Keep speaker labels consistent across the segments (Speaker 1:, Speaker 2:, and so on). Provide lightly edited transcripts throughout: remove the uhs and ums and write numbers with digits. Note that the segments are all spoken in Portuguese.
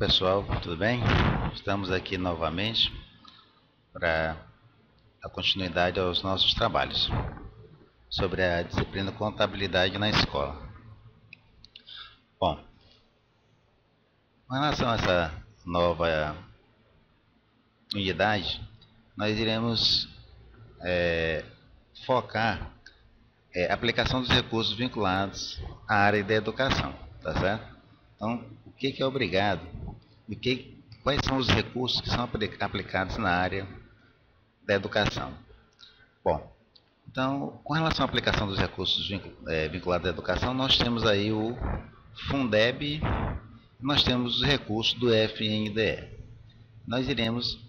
Speaker 1: Pessoal, tudo bem? Estamos aqui novamente para a continuidade aos nossos trabalhos sobre a disciplina Contabilidade na escola. Bom, com relação a essa nova unidade, nós iremos focar a aplicação dos recursos vinculados à área da educação, tá certo? Então, o que é obrigado? Quais são os recursos que são aplicados na área da educação? Bom, então, com relação à aplicação dos recursos vinculados à educação, nós temos aí o Fundeb, nós temos os recursos do FNDE. Nós iremos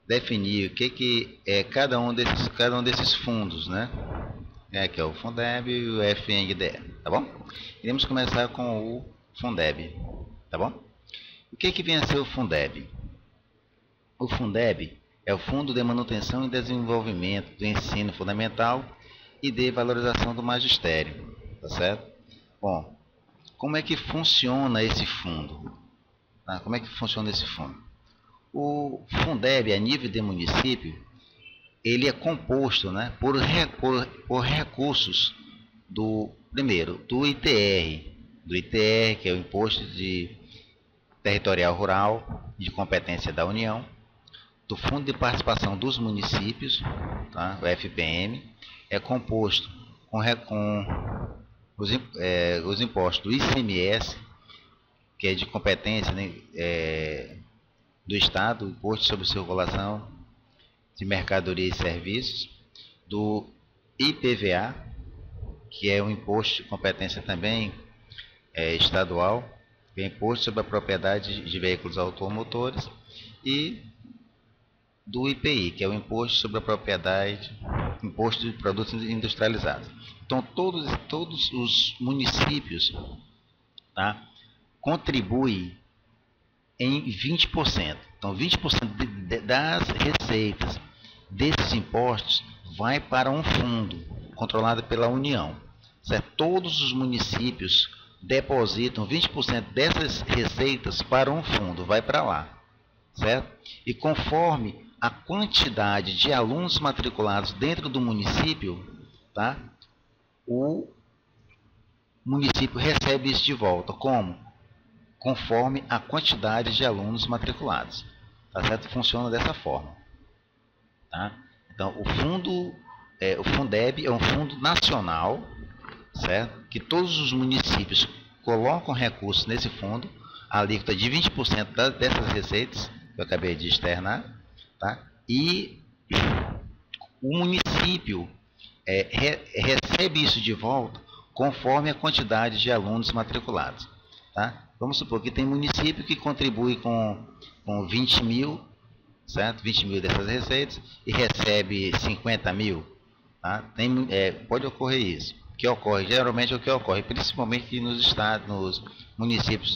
Speaker 1: definir o que é cada um desses fundos, né? Que é o Fundeb e o FNDE, tá bom? Iremos começar com o Fundeb, tá bom? O que vem a ser o Fundeb? O Fundeb é o Fundo de Manutenção e Desenvolvimento do Ensino Fundamental e de Valorização do Magistério, tá certo? Bom, como é que funciona esse fundo? Tá? Como é que funciona esse fundo? O Fundeb, a nível de município, ele é composto, né, por recursos primeiro, do ITR, que é o Imposto Territorial Rural de competência da União, do Fundo de Participação dos Municípios, tá, o FPM, é composto com os impostos do ICMS, que é de competência, né, do Estado, o Imposto sobre Circulação de Mercadoria e Serviços, do IPVA, que é um imposto de competência também estadual, que é Imposto sobre a Propriedade de Veículos Automotores, e do IPI, que é o Imposto sobre a Propriedade, Imposto de Produtos Industrializados. Então, todos os municípios, tá, contribuem em 20%. Então, 20% das receitas desses impostos vai para um fundo controlado pela União. Certo? Todos os municípios depositam 20% dessas receitas para um fundo, vai para lá. Certo? E conforme a quantidade de alunos matriculados dentro do município, tá, o município recebe isso de volta. Como? Conforme a quantidade de alunos matriculados. Tá certo? Funciona dessa forma. Tá? Então, o Fundeb é um fundo nacional, certo? Que todos os municípios colocam recursos nesse fundo, a alíquota de 20% dessas receitas, que eu acabei de externar, tá? E o município recebe isso de volta conforme a quantidade de alunos matriculados. Tá? Vamos supor que tem município que contribui com 20 mil, certo? 20 mil dessas receitas e recebe 50 mil. Tá? Pode ocorrer isso. O que ocorre? Geralmente é o que ocorre, principalmente nos municípios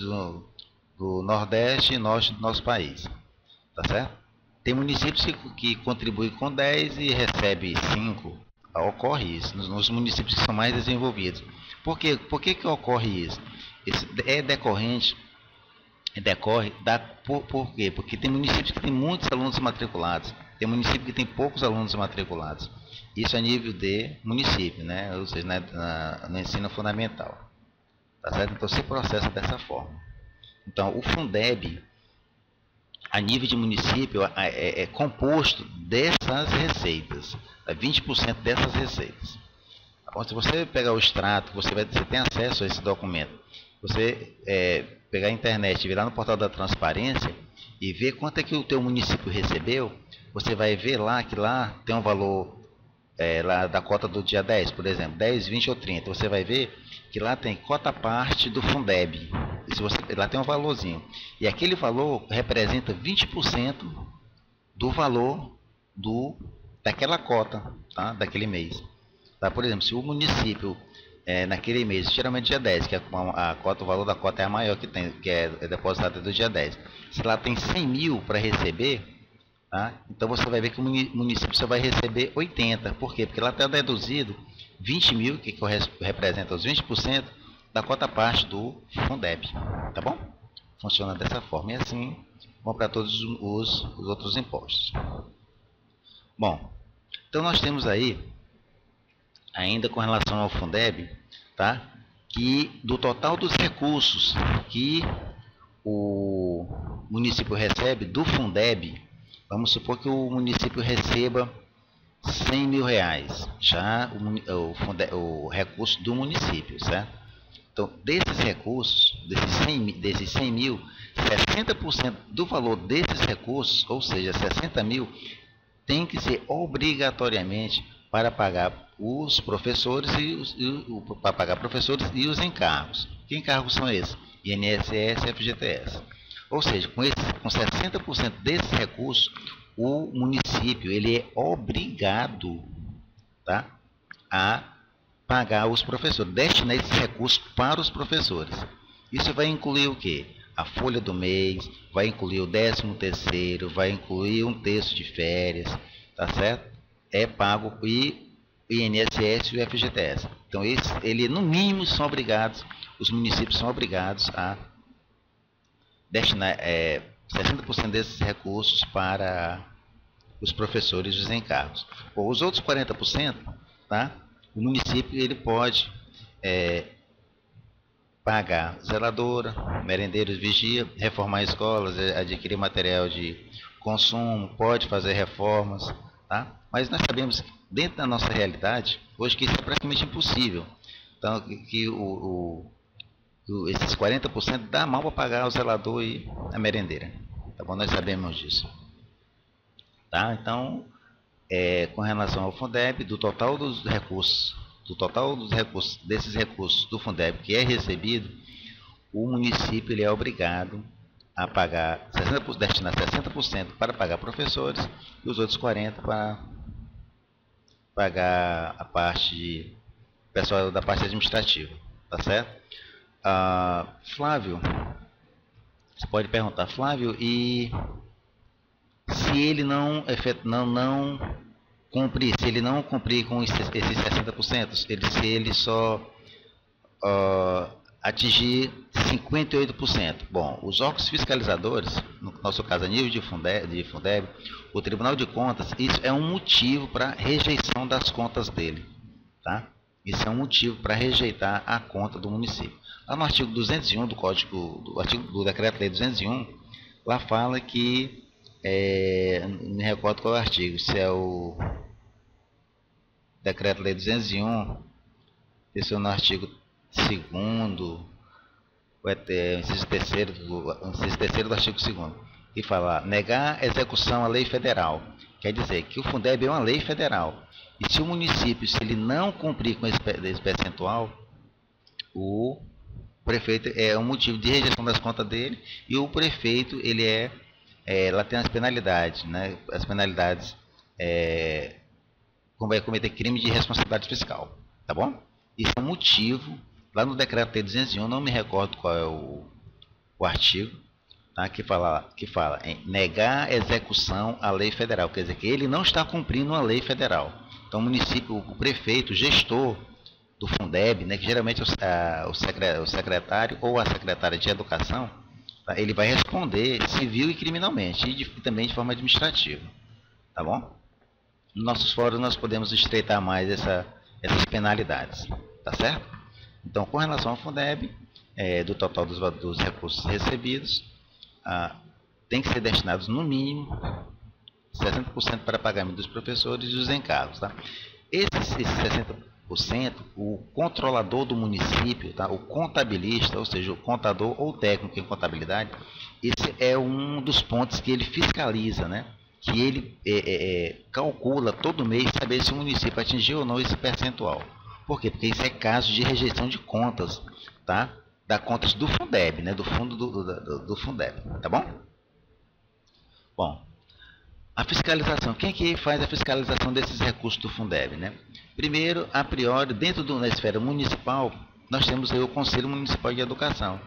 Speaker 1: do Nordeste e Norte do nosso país. Tá certo? Tem municípios que contribuem com 10 e recebe 5. Ocorre isso nos municípios que são mais desenvolvidos. Por quê? Por que ocorre isso? Isso por quê? Porque tem municípios que tem muitos alunos matriculados, tem município que tem poucos alunos matriculados. Isso a nível de município, né? Ou seja, no ensino fundamental. Tá certo? Então se processa dessa forma. Então o Fundeb, a nível de município, é composto dessas receitas, 20% dessas receitas. Se você pegar o extrato, você tem acesso a esse documento. Você pegar a internet e vir lá no portal da transparência e ver quanto é que o teu município recebeu, você vai ver lá que lá tem um valor lá da cota do dia 10, por exemplo, 10, 20 ou 30. Você vai ver que lá tem cota parte do Fundeb. Lá tem um valorzinho. E aquele valor representa 20% do valor daquela cota, tá? Daquele mês. Tá? Por exemplo, se o município naquele mês, geralmente dia 10, que o valor da cota é a maior que é depositada do dia 10. Se lá tem 100 mil para receber, tá? Então você vai ver que o município só vai receber 80. Por quê? Porque lá está deduzido 20 mil, que representa os 20% da cota parte do Fundeb, tá bom? Funciona dessa forma, e assim vão para todos os outros impostos. Bom, então nós temos aí, ainda com relação ao Fundeb, tá? Que do total dos recursos que o município recebe do Fundeb, vamos supor que o município receba 100 mil reais, já o recurso do município, certo? Então, desses recursos, desses 100 mil, 60% do valor desses recursos, ou seja, 60 mil, tem que ser obrigatoriamente para pagar os professores para pagar professores e os encargos. Que encargos são esses? INSS e FGTS. Ou seja, com 60% desses recursos, o município ele é obrigado, tá, a pagar os professores, destinar esses recursos para os professores. Isso vai incluir o quê? A folha do mês, vai incluir o 13º, vai incluir um terço de férias, tá certo? É pago e o INSS e o FGTS. Então, ele no mínimo são obrigados, os municípios são obrigados a destinar 60% desses recursos para os professores e os encargos. Bom, os outros 40%, tá? O município ele pode pagar zeladora, merendeiros, vigia, reformar escolas, adquirir material de consumo, pode fazer reformas, tá? Mas nós sabemos que dentro da nossa realidade, hoje que isso é praticamente impossível. Então, que esses 40% dá mal para pagar o zelador e a merendeira. Tá bom? Nós sabemos disso. Tá? Então, com relação ao Fundeb, do total dos recursos, desses recursos do Fundeb que é recebido, o município ele é obrigado a pagar, destinar 60% para pagar professores e os outros 40% para pagar a parte pessoal da parte administrativa, tá certo? Flávio, você pode perguntar, Flávio, e se ele não cumprir, se ele não cumprir com esses 60%, se ele só atingir 58%. Bom, os órgãos fiscalizadores, no nosso caso a nível de Fundeb, o Tribunal de Contas, isso é um motivo para rejeição das contas dele, tá? Isso é um motivo para rejeitar a conta do município. Lá no artigo 201 do do Decreto-Lei 201, lá fala que, não me recordo qual é o artigo, se é o Decreto-Lei 201, esse é no artigo 2º, inciso terceiro do artigo 2º, que fala, negar execução à lei federal. Quer dizer que o Fundeb é uma lei federal. E se o município, se ele não cumprir com esse percentual, o prefeito é um motivo de rejeição das contas dele, e o prefeito, lá tem as penalidades, né? As penalidades como vai cometer crime de responsabilidade fiscal, tá bom? Isso é um motivo, lá no decreto T201, não me recordo qual é o artigo, tá? que fala em negar execução à lei federal, quer dizer que ele não está cumprindo uma lei federal. Então o município, o prefeito, o gestor do Fundeb, né, que geralmente é o secretário ou a secretária de educação, tá? Ele vai responder civil e criminalmente, e também de forma administrativa, tá bom? Nos nossos fóruns nós podemos estreitar mais essas penalidades, tá certo? Então, com relação ao Fundeb, do total dos recursos recebidos, tem que ser destinados no mínimo 60% para pagamento dos professores e dos encargos, tá? Esses 60%, o controlador do município, tá? O contabilista, ou seja, o contador ou técnico em contabilidade, esse é um dos pontos que ele fiscaliza, né? Que ele calcula todo mês saber se o município atingiu ou não esse percentual. Por quê? Porque isso é caso de rejeição de contas, tá? Da contas do Fundeb, né? Do fundo do Fundeb, tá bom? Bom, a fiscalização. Quem é que faz a fiscalização desses recursos do Fundeb, né? Primeiro, a priori, dentro da esfera municipal, nós temos aí o Conselho Municipal de Educação.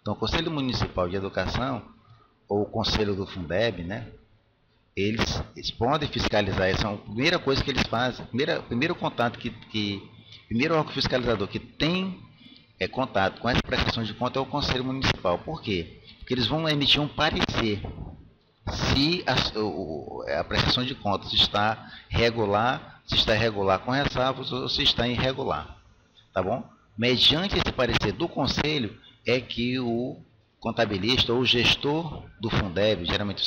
Speaker 1: Então, o Conselho Municipal de Educação, ou o Conselho do Fundeb, né? Eles podem fiscalizar, essa é a primeira coisa que eles fazem, primeiro contato que Primeiro órgão fiscalizador que tem contato com essa prestação de conta é o Conselho Municipal. Por quê? Porque eles vão emitir um parecer se a prestação de contas está regular, se está irregular com ressalvas ou se está irregular. Tá bom? Mediante esse parecer do Conselho é que o contabilista ou o gestor do Fundeb, geralmente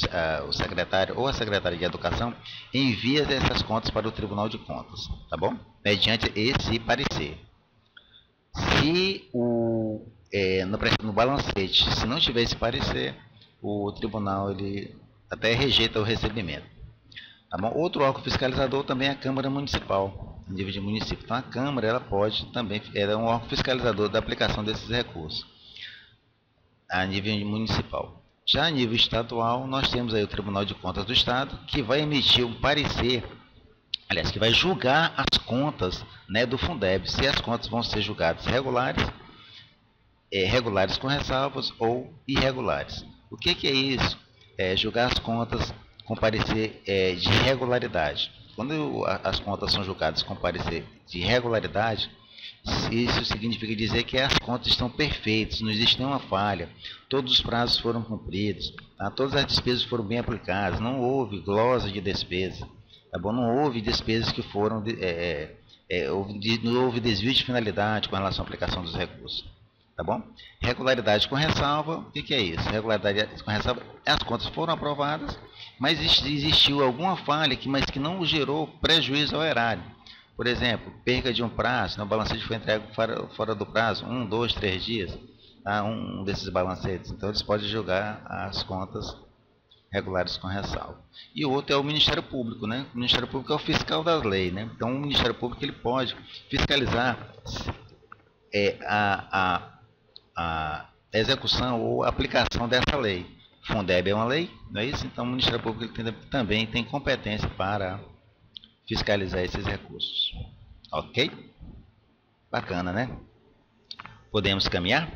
Speaker 1: o secretário ou a secretária de Educação, envia essas contas para o Tribunal de Contas. Tá bom? Mediante esse parecer. Se no balancete, se não tiver esse parecer, o tribunal ele até rejeita o recebimento. Tá bom? Outro órgão fiscalizador também é a Câmara Municipal, a nível de município. Então a Câmara ela pode também, ela é um órgão fiscalizador da aplicação desses recursos a nível municipal. Já a nível estadual, nós temos aí o Tribunal de Contas do Estado, que vai emitir um parecer, aliás, que vai julgar as contas, né, do Fundeb, se as contas vão ser julgadas regulares, regulares com ressalvas ou irregulares. O que é isso? Julgar as contas com parecer de regularidade. Quando as contas são julgadas com parecer de regularidade, isso significa dizer que as contas estão perfeitas, não existe nenhuma falha, todos os prazos foram cumpridos, tá? Todas as despesas foram bem aplicadas, não houve glosa de despesa, tá bom? Não houve despesas que foram, não houve desvio de finalidade com relação à aplicação dos recursos. Tá bom? Regularidade com ressalva, o que é isso? Regularidade com ressalva, as contas foram aprovadas, mas existiu alguma falha, mas que não gerou prejuízo ao erário. Por exemplo, perca de um prazo, o balancete foi entregue fora do prazo, 1, 2, 3 dias, tá? Um desses balancetes. Então, eles podem julgar as contas regulares com ressalva. E o outro é o Ministério Público, né? O Ministério Público é o fiscal das leis, né? Então, o Ministério Público ele pode fiscalizar a execução ou aplicação dessa lei. Fundeb é uma lei, não é isso? Então, o Ministério Público também tem competência para fiscalizar esses recursos. Ok? Bacana, né? Podemos caminhar?